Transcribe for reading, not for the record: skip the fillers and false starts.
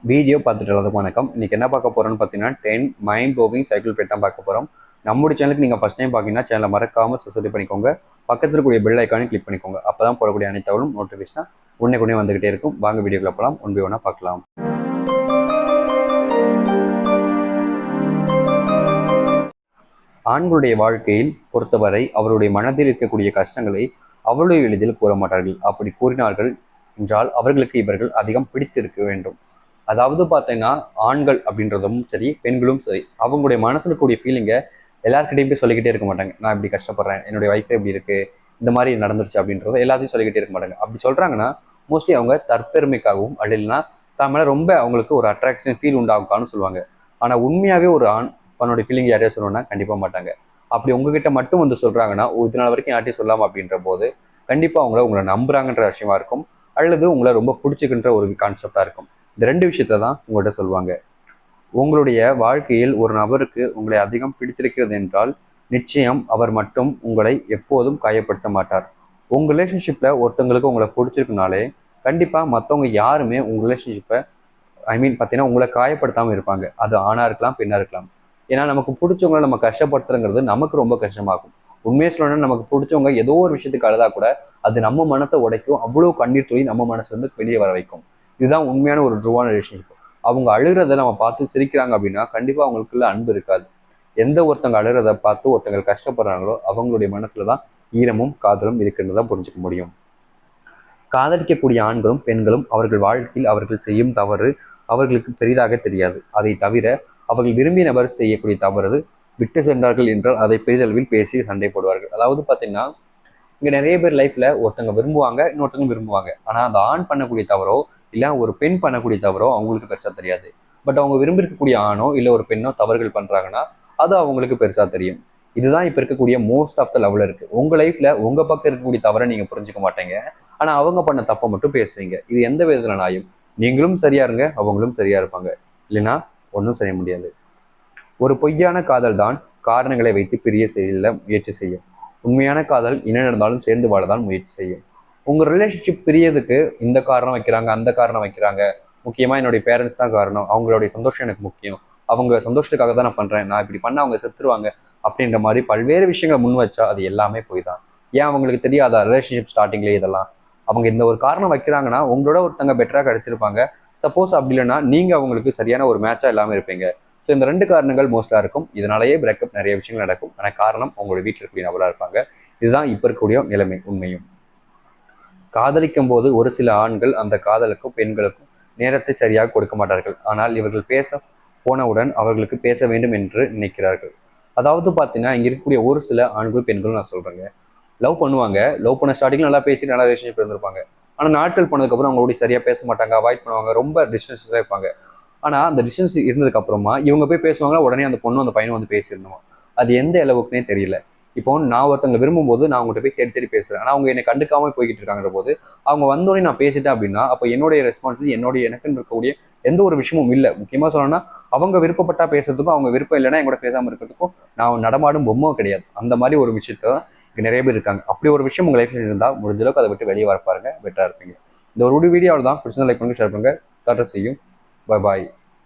Video பார்த்துட்டு எல்லாத்துக்கும் வணக்கம். இன்னைக்கு என்ன பார்க்க போறோம்னு பார்த்தீங்கன்னா 10 மைண்ட் ப்ளோவிங் சைக்கிள் பெட் தான் பார்க்க போகிறோம். நம்மளுடைய சேனலுக்கு நீங்கள் ஃபஸ்ட் டைம் பார்த்தீங்கன்னா சேனலை மறக்காமல் சப்ஸ்கிரைப் பண்ணிக்கோங்க. பக்கத்தில் இருக்கக்கூடிய பெல் ஐக்கானையும் கிளிக் பண்ணிக்கோங்க. அப்போ தான் போடக்கூடிய அனைத்து தகவலும் நோட்டிஃபிகேஷனாக உடனே வந்துகிட்டே இருக்கும். வாங்க வீடியோக்குள்ள போகலாம். ஒன் பை ஒன்றா பார்க்கலாம். ஆண்களுடைய வாழ்க்கையில் பொறுத்தவரை அவருடைய மனதில் இருக்கக்கூடிய கஷ்டங்களை அவ்வளவு எளிதில் கூற மாட்டார்கள். அப்படி கூறினார்கள் என்றால் அவர்களுக்கு இவர்கள் அதிகம் பிடித்திருக்க வேண்டும். அதாவது பார்த்தீங்கன்னா ஆண்கள் அப்படின்றதும் சரி, பெண்களும் சரி, அவங்களுடைய மனசுல இருக்கக்கூடிய ஃபீலிங்கை எல்லாருக்கிட்டையும் போய் சொல்லிக்கிட்டே இருக்க மாட்டாங்க. நான் இப்படி கஷ்டப்படுறேன், என்னுடைய வயசு எப்படி இருக்கு, இந்த மாதிரி நடந்துருச்சு அப்படின்றத எல்லாத்தையும் சொல்லிக்கிட்டே இருக்க மாட்டாங்க. அப்படி சொல்றாங்கன்னா மோஸ்ட்லி அவங்க தற்பெருமைக்காகவும் அப்படி இல்லைன்னா மேலே ரொம்ப அவங்களுக்கு ஒரு அட்ராக்ஷன் ஃபீல் உண்டாகுக்கான்னு சொல்லுவாங்க. ஆனால் உண்மையாகவே ஒரு ஆண் தன்னுடைய ஃபீலிங் யாரையா சொல்லணும்னா கண்டிப்பாக மாட்டாங்க. அப்படி உங்ககிட்ட மட்டும் வந்து சொல்றாங்கன்னா இது நாள் வரைக்கும் யார்ட்டையும் சொல்லாம அப்படின்ற போது கண்டிப்பாக உங்களை நம்புறாங்கன்ற விஷயமா இருக்கும், அல்லது உங்களை ரொம்ப பிடிச்சிக்கின்ற ஒரு கான்செப்டா இருக்கும். இந்த ரெண்டு விஷயத்த தான் உங்கள்கிட்ட சொல்லுவாங்க. உங்களுடைய வாழ்க்கையில் ஒரு நபருக்கு உங்களை அதிகம் பிடித்திருக்கிறது என்றால் நிச்சயம் அவர் மட்டும் உங்களை எப்போதும் காயப்படுத்த மாட்டார். உங்கள் ரிலேஷன்ஷிப்பில் ஒருத்தவங்களுக்கு உங்களை பிடிச்சிருக்குனாலே கண்டிப்பாக மற்றவங்க யாருமே உங்கள் ரிலேஷன்ஷிப்பை பார்த்தீங்கன்னா உங்களை காயப்படுத்தாமல் இருப்பாங்க. அது ஆணாக இருக்கலாம், பெண்ணாக இருக்கலாம். ஏன்னா நமக்கு பிடிச்சவங்களை நம்ம கஷ்டப்படுத்துறங்கிறது நமக்கு ரொம்ப கஷ்டமாகும். உண்மையை சொல்லணும்னா நமக்கு பிடிச்சவங்க ஏதோ ஒரு விஷயத்துக்கு அழுதா கூட அது நம்ம மனசை உடைக்கும். அவ்வளோ கண்ணீர் துளி நம்ம மனசு வந்து வெளியே வர வைக்கும். இதுதான் உண்மையான ஒரு ட்ரூவான ரிலேஷன்ஷிப். அவங்க அழுகிறத நம்ம பார்த்து சிரிக்கிறாங்க அப்படின்னா கண்டிப்பாக அவங்களுக்குள்ள அன்பு இருக்காது. எந்த ஒருத்தவங்க அழுகிறத பார்த்து ஒருத்தங்க கஷ்டப்படுறாங்களோ அவங்களுடைய மனசுல தான் ஈரமும் காதலும் இருக்குன்றத புரிஞ்சுக்க முடியும். காதலிக்கக்கூடிய ஆண்களும் பெண்களும் அவர்கள் வாழ்க்கையில் அவர்கள் செய்யும் தவறு அவர்களுக்கு பெரிதாக தெரியாது. அதை தவிர அவர்கள் விரும்பிய நபர் செய்யக்கூடிய தவறு விட்டு சென்றார்கள் என்றால் அதை பெரிதளவில் பேசி சண்டை போடுவார்கள். அதாவது பார்த்தீங்கன்னா இங்கே நிறைய பேர் லைஃப்ல ஒருத்தங்க விரும்புவாங்க, இன்னொருத்தவங்க விரும்புவாங்க. ஆனால் அந்த ஆண் பண்ணக்கூடிய தவறோ இல்லை ஒரு பெண் பண்ணக்கூடிய தவறோ அவங்களுக்கு பெருசாக தெரியாது. பட் அவங்க விரும்பியிருக்கக்கூடிய ஆணோ இல்லை ஒரு பெண்ணோ தவறுகள் பண்ணுறாங்கன்னா அது அவங்களுக்கு பெருசாக தெரியும். இதுதான் இப்போ இருக்கக்கூடிய மோஸ்ட் ஆஃப் த லெவலில் இருக்குது. உங்கள் லைஃப்பில் உங்கள் பக்கம் இருக்கக்கூடிய தவறை நீங்கள் புரிஞ்சுக்க மாட்டீங்க, ஆனால் அவங்க பண்ண தப்பை மட்டும் பேசுவீங்க. இது எந்த விதத்தில் நாயும்? நீங்களும் சரியா இருங்க, அவங்களும் சரியா இருப்பாங்க. இல்லைன்னா ஒன்றும் செய்ய முடியாது. ஒரு பொய்யான காதல் தான் காரணங்களை வைத்து பிரிய செய்ய முயற்சி செய்யும். உண்மையான காதல் என்ன நடந்தாலும் சேர்ந்து வாழதான் முயற்சி செய்யும். உங்கள் ரிலேஷன்ஷிப் பிரியதுக்கு இந்த காரணம் வைக்கிறாங்க, அந்த காரணம் வைக்கிறாங்க. முக்கியமாக என்னுடைய பேரண்ட்ஸ் தான் காரணம், அவங்களுடைய சந்தோஷம் எனக்கு முக்கியம், அவங்க சந்தோஷத்துக்காக தான் நான் பண்ணுறேன், நான் இப்படி பண்ணால் அவங்க செத்துருவாங்க அப்படின்ற மாதிரி பல்வேறு விஷயங்களை முன் வச்சா அது எல்லாமே போய் தான். ஏன் அவங்களுக்கு தெரியாதா ரிலேஷன்ஷிப் ஸ்டார்டிங்லேயே இதெல்லாம்? அவங்க இந்த ஒரு காரணம் வைக்கிறாங்கன்னா உங்களோட ஒருத்தங்க பெட்டராக கிடைச்சிருப்பாங்க. சப்போஸ் அப்படி இல்லைன்னா நீங்கள் அவங்களுக்கு சரியான ஒரு மேட்சாக இல்லாமல் இருப்பீங்க. ஸோ இந்த ரெண்டு காரணங்கள் மோஸ்ட்டாக இருக்கும். இதனாலேயே பிரேக்கப் நிறைய விஷயங்கள் நடக்கும். ஆனால் காரணம் உங்களோட வீட்டில் இருக்கக்கூடிய நபராக இருப்பாங்க. இதுதான் இப்போ இருக்கக்கூடிய நிலைமை. உண்மையும் காதலிக்கும் போது ஒரு சில ஆண்கள் அந்த காதலுக்கும் பெண்களுக்கும் நேரத்தை சரியாக கொடுக்க மாட்டார்கள். ஆனால் இவர்கள் பேச போனவுடன் அவர்களுக்கு பேச வேண்டும் என்று நினைக்கிறார்கள். அதாவது பார்த்தீங்கன்னா இங்கே இருக்கக்கூடிய ஒரு சில ஆண்கள் பெண்களும் நான் சொல்கிறேங்க, லவ் பண்ணுவாங்க. லவ் பண்ண ஸ்டார்டிங்கில் நல்லா பேசி நல்லா ரிலேஷன்ஷிப் இருந்திருப்பாங்க. ஆனால் நாட்கள் போனதுக்கப்புறம் அவங்களோட சரியாக பேச மாட்டாங்க, அவாய்ட் பண்ணுவாங்க, ரொம்ப டிஸ்டன்ஸாக இருப்பாங்க. ஆனால் அந்த டிஸ்டன்ஸ் இருந்ததுக்கு அப்புறமா இவங்க போய் பேசுவாங்க, உடனே அந்த பொண்ணு அந்த பையனும் வந்து பேசிடணுமா? அது எந்த அளவுக்குனே தெரியல. இப்போ நான் ஒருத்தவங்க விரும்பும்போது நான் அவங்ககிட்ட போய் தேடி தேடி பேசுறேன். ஆனால் அவங்க என்னை கண்டுக்காம போய்கிட்டு இருக்காங்கிற போது அவங்க வந்தோடனே நான் பேசிட்டேன் அப்படின்னா அப்போ என்னுடைய ரெஸ்பான்சிபிலிட்டி எனக்குன்னு இருக்கக்கூடிய எந்த ஒரு விஷயமும் இல்லை. முக்கியமாக சொல்லணும்னா அவங்க விருப்பப்பட்டா பேசுறதுக்கும் அவங்க விருப்பம் இல்லைன்னா என் கூட பேசாமல் இருக்கிறதுக்கும் நான் நடமாடும் பொம்மை கிடையாது. அந்த மாதிரி ஒரு விஷயத்த தான் நிறைய பேர் இருக்காங்க. அப்படி ஒரு விஷயம் உங்கள் லைஃப்ல இருந்தால் முடிஞ்ச அளவுக்கு அதை விட்டு வெளியே வர பாருங்க, பெட்டராக இருப்பீங்க. இந்த ஒரு வீடியோவில் தான் பிடிச்ச லைக் பண்ணுங்க, ஷேர் பண்ணுங்க. தட்டை செய்யும். பாய்.